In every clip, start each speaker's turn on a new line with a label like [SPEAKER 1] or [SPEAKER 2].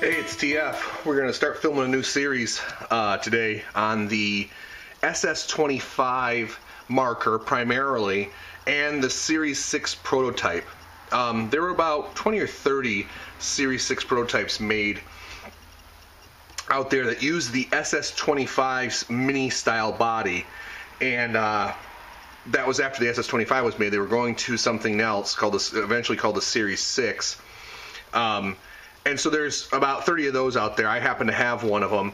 [SPEAKER 1] Hey, it's TF. We're going to start filming a new series today on the SS25 marker primarily and the Series 6 prototype. There were about 20 or 30 Series 6 prototypes made out there that use the SS25's mini style body, and that was after the SS25 was made. They were going to something else eventually called the Series 6. And so there's about 30 of those out there. I happen to have one of them.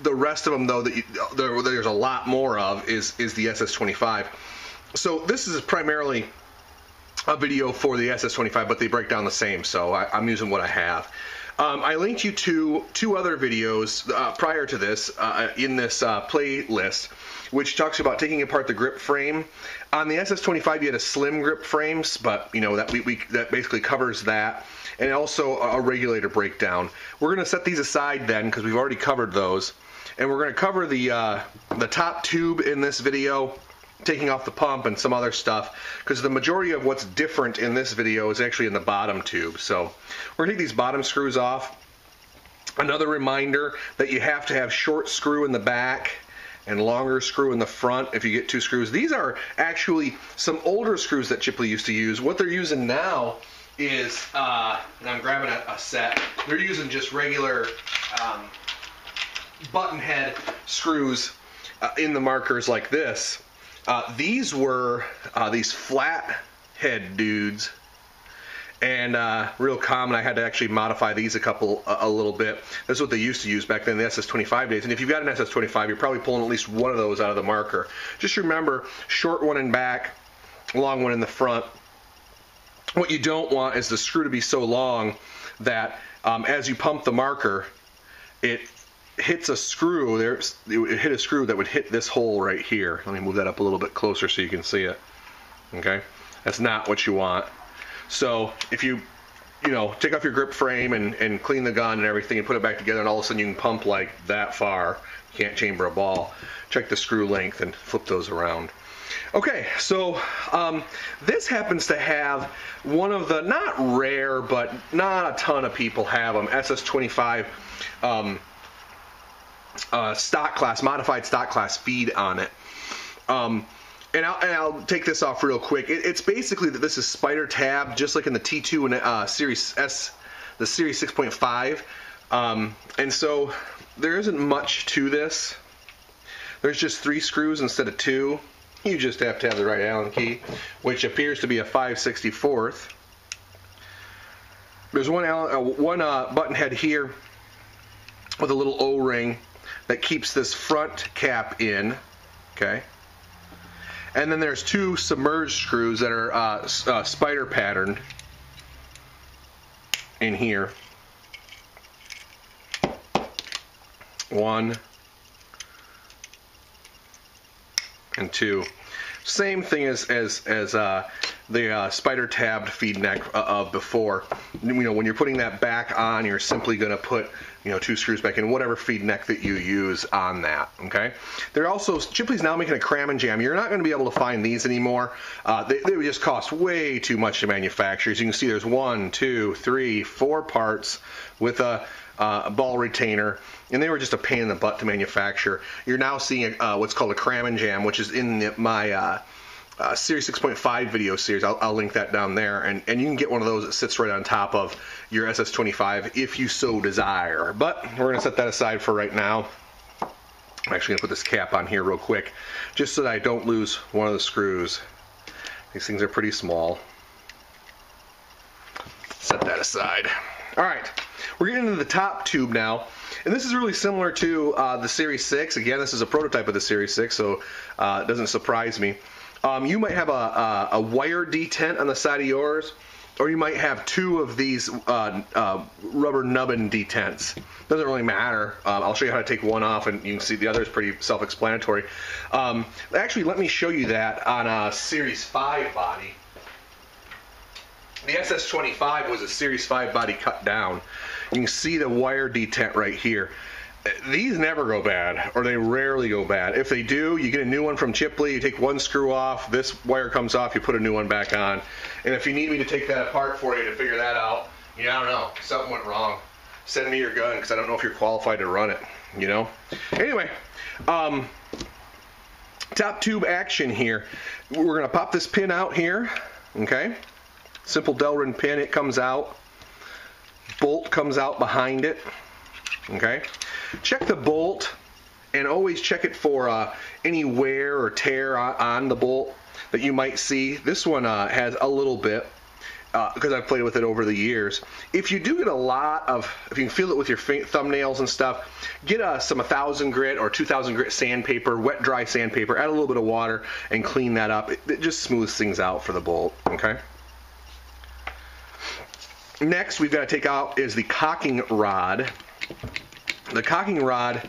[SPEAKER 1] The rest of them, though, there's a lot more of is the SS25. So this is primarily a video for the SS25, but they break down the same, so I'm using what I have. I linked you to two other videos prior to this in this playlist, which talks about taking apart the grip frame. On the SS25, you had a slim grip frames, but you know that that basically covers that, and also a regulator breakdown. We're going to set these aside then because we've already covered those, and we're going to cover the top tube in this video, taking off the pump and some other stuff, because the majority of what's different in this video is actually in the bottom tube. So we're going to take these bottom screws off. Another reminder that you have to have short screw in the back and longer screw in the front if you get two screws. These are actually some older screws that Chipley used to use. What they're using now is, and I'm grabbing a set, they're using just regular button head screws in the markers like this. These were these flat head dudes, and real common. I had to actually modify these a little bit. This is what they used to use back then, the SS25 days. And if you've got an SS25, you're probably pulling at least one of those out of the marker. Just remember, short one in back, long one in the front. What you don't want is the screw to be so long that as you pump the marker, it hits a screw. It would hit a screw that would hit this hole right here. Let me move that up a little bit closer so you can see it. Okay, that's not what you want. So if you take off your grip frame and clean the gun and everything and put it back together, and all of a sudden you can pump like that far, you can't chamber a ball. Check the screw length and flip those around. Okay, so this happens to have one of the, not rare, but not a ton of people have them, SS25 stock class, modified stock class feed on it. And I'll take this off real quick. It's basically that this is spider tab, just like in the T2 and Series S, the Series 6.5. And so there isn't much to this. There's just 3 screws instead of 2. You just have to have the right Allen key, which appears to be a 5/64. There's one button head here with a little O-ring that keeps this front cap in. Okay. And then there's 2 submerged screws that are spider patterned in here. 1 and 2. Same thing as the spider tabbed feed neck of before. When you're putting that back on, you're simply going to put 2 screws back in whatever feed neck that you use on that. Okay. They're also, Chipley's now making a cram and jam. You're not going to be able to find these anymore. They would just cost way too much to manufacture. As you can see, there's 1, 2, 3, 4 parts with a ball retainer, and they were just a pain in the butt to manufacture. You're now seeing what's called a cram and jam, which is in my Series 6.5 video series. I'll link that down there, and you can get one of those that sits right on top of your SS25 if you so desire. But we're going to set that aside for right now. I'm actually going to put this cap on here real quick, just so that I don't lose one of the screws. These things are pretty small. Set that aside. All right. We're getting into the top tube now, and this is really similar to the Series 6. Again, this is a prototype of the Series 6, so it doesn't surprise me. You might have a wire detent on the side of yours, or you might have 2 of these rubber nubbin detents. Doesn't really matter. I'll show you how to take one off, and you can see the other is pretty self-explanatory. Actually, let me show you that on a Series 5 body. The SS25 was a Series 5 body cut down. You can see the wire detent right here. These never go bad, or they rarely go bad. If they do, you get a new one from Chipley, you take one screw off, this wire comes off, you put a new one back on. And if you need me to take that apart for you to figure that out, I don't know, something went wrong. send me your gun, because I don't know if you're qualified to run it, you know? Anyway, top tube action here. We're going to pop this pin out here, okay? Simple Delrin pin, it comes out. Bolt comes out behind it, okay? Check the bolt, and always check it for any wear or tear on the bolt that you might see. This one has a little bit, because I've played with it over the years. If you do get a lot of, if you can feel it with your thumbnails and stuff, get some 1000 grit or 2000 grit sandpaper, wet dry sandpaper, add a little bit of water and clean that up. It just smooths things out for the bolt, okay? Next we've got to take out is the cocking rod. The cocking rod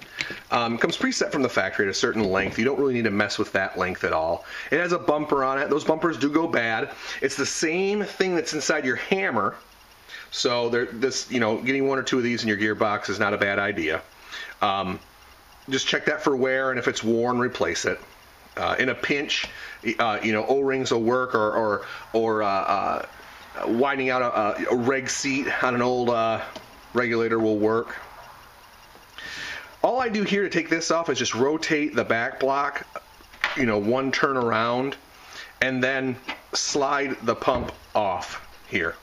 [SPEAKER 1] comes preset from the factory at a certain length. You don't really need to mess with that length at all. It has a bumper on it. Those bumpers do go bad. It's the same thing that's inside your hammer. So getting one or two of these in your gearbox is not a bad idea. Just check that for wear, and if it's worn, replace it. In a pinch, O-rings will work, or winding out a reg seat on an old regulator will work. All I do here to take this off is just rotate the back block, one turn around, and then slide the pump off here.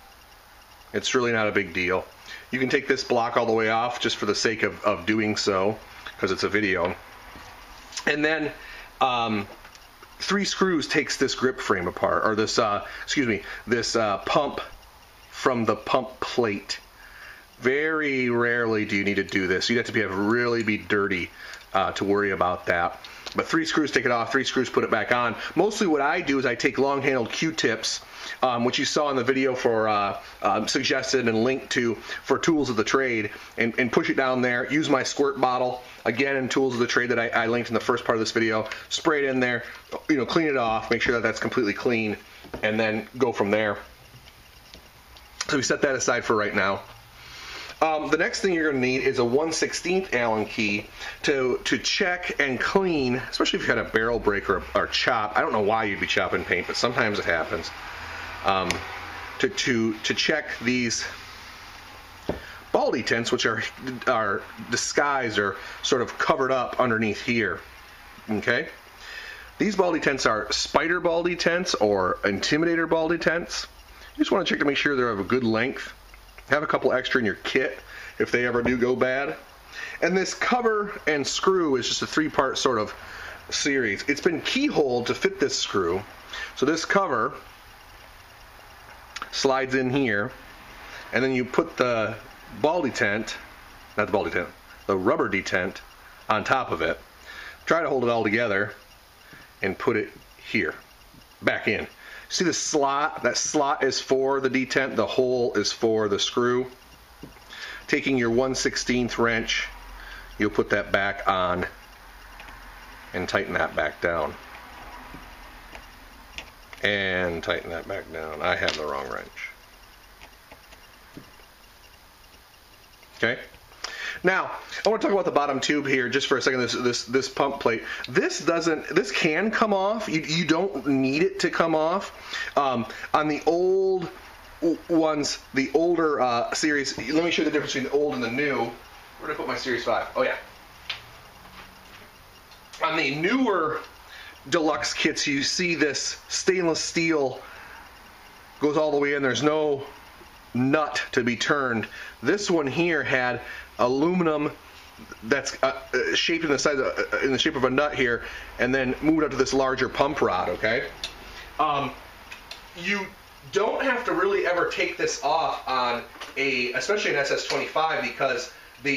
[SPEAKER 1] It's really not a big deal. You can take this block all the way off just for the sake of doing so, because it's a video. And then 3 screws takes this grip frame apart, or this pump from the pump plate. Very rarely do you need to do this. You'd have to really be dirty to worry about that. But 3 screws take it off, 3 screws put it back on. Mostly what I do is I take long-handled Q-tips, which you saw in the video for suggested and linked to for tools of the trade, and push it down there. Use my squirt bottle, again in tools of the trade that I linked in the first part of this video. Spray it in there, clean it off, make sure that that's completely clean, and then go from there. So we set that aside for right now. The next thing you're going to need is a 1/16 Allen key to check and clean, especially if you've got a barrel break or chop. I don't know why you'd be chopping paint, but sometimes it happens. To check these ball detents, which are disguised or sort of covered up underneath here. Okay? These ball detents are spider ball detents or intimidator ball detents. You just want to check to make sure they're of a good length. Have a couple extra in your kit if they ever do go bad. And this cover and screw is just a 3-part sort of series. It's been keyholed to fit this screw. So this cover slides in here, and then you put the ball detent, not the ball detent, the rubber detent on top of it. Try to hold it all together and put it here, back in. See the slot? That slot is for the detent, the hole is for the screw. Taking your 1/16 wrench, you'll put that back on and tighten that back down. And tighten that back down. I have the wrong wrench. Okay? Now, I want to talk about the bottom tube here just for a second. This pump plate. This can come off. You don't need it to come off. On the old ones, the older series. Let me show you the difference between the old and the new. Where did I put my Series 5? Oh yeah. On the newer deluxe kits, you see this stainless steel goes all the way in. There's no nut to be turned. This one here had aluminum that's shaped in the shape of a nut here, and then moved up to this larger pump rod. Okay, you don't have to really ever take this off on especially an SS25, because when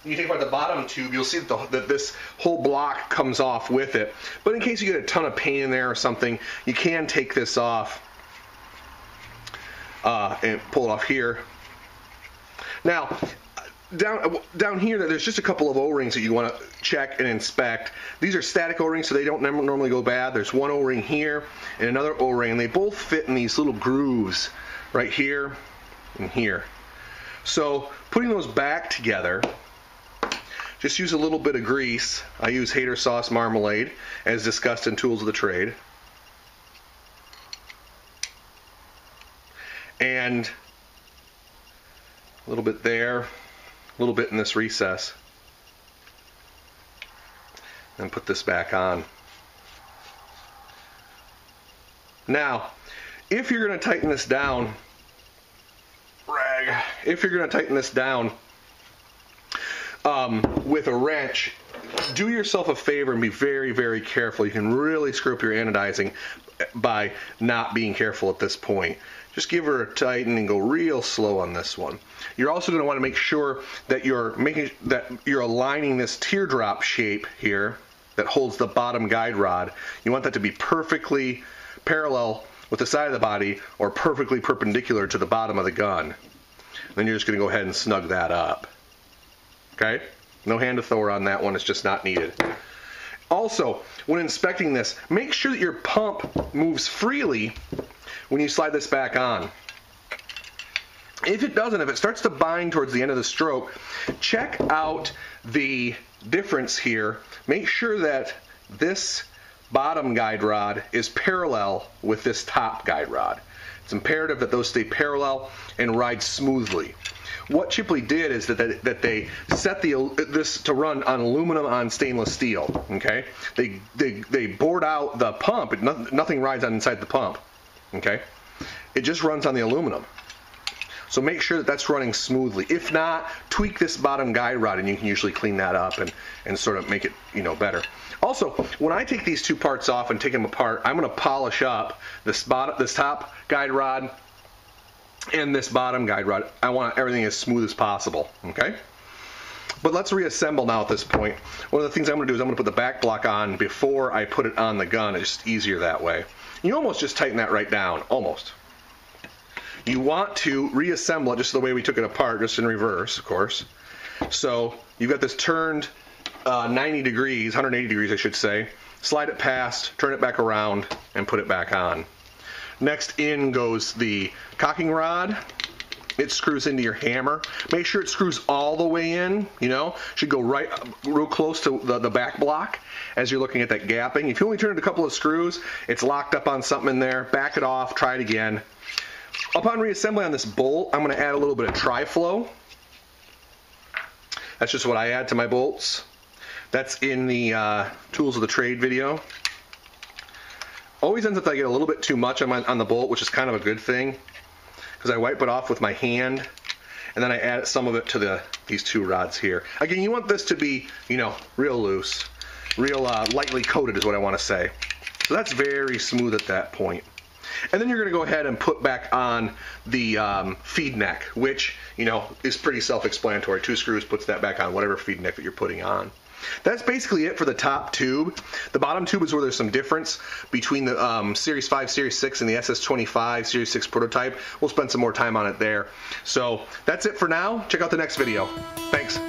[SPEAKER 1] you take apart the bottom tube, you'll see that this whole block comes off with it. But in case you get a ton of paint in there or something, you can take this off and pull it off here. Now, down here, there's just a couple of O-rings that you want to check and inspect. These are static O-rings, so they don't normally go bad. There's one O-ring here and another O-ring, and they both fit in these little grooves right here and here. So putting those back together, just use a little bit of grease. I use Hater Sauce Marmalade, as discussed in Tools of the Trade. And a little bit there. little bit in this recess. And put this back on. Now, if you're going to tighten this down, if you're going to tighten this down with a wrench, do yourself a favor and be very, very careful. You can really screw up your anodizing by not being careful at this point. Just give her a tighten and go real slow on this one. You're also going to want to make sure that you're aligning this teardrop shape here that holds the bottom guide rod. You want that to be perfectly parallel with the side of the body or perfectly perpendicular to the bottom of the gun. Then you're just going to go ahead and snug that up. Okay? No hand to Thor on that one, it's just not needed. Also, when inspecting this, make sure that your pump moves freely when you slide this back on. If it doesn't, if it starts to bind towards the end of the stroke, check out the difference here. Make sure that this bottom guide rod is parallel with this top guide rod. It's imperative that those stay parallel and ride smoothly. What Chipley did is that they set this to run on aluminum on stainless steel. Okay, they bored out the pump. Nothing rides on inside the pump. Okay, it just runs on the aluminum. So make sure that that's running smoothly. If not, tweak this bottom guide rod and you can usually clean that up and sort of make it, better. Also, when I take these two parts off and take them apart, I'm going to polish up this top guide rod and this bottom guide rod. I want everything as smooth as possible, okay? But let's reassemble now at this point. One of the things I'm going to do is I'm going to put the back block on before I put it on the gun. It's just easier that way. You almost just tighten that right down, almost. You want to reassemble it just the way we took it apart, just in reverse, of course. So you've got this turned 90 degrees, 180 degrees I should say. Slide it past, turn it back around, and put it back on. Next in goes the cocking rod. It screws into your hammer. Make sure it screws all the way in, should go right real close to the back block as you're looking at that gapping. If you only turn it a couple of screws, it's locked up on something in there. Back it off, try it again. Upon reassembly on this bolt, I'm going to add a little bit of tri-flow. That's just what I add to my bolts. That's in the Tools of the Trade video. Always ends up that I get a little bit too much on the bolt, which is kind of a good thing, because I wipe it off with my hand, and then I add some of it to these two rods here. Again, you want this to be, real loose, real lightly coated is what I want to say. So that's very smooth at that point. And then you're going to go ahead and put back on the feed neck, which, is pretty self-explanatory. 2 screws puts that back on, whatever feed neck that you're putting on. That's basically it for the top tube. The bottom tube is where there's some difference between the Series 5, Series 6 and the SS25 Series 6 prototype. We'll spend some more time on it there. So that's it for now. Check out the next video. Thanks.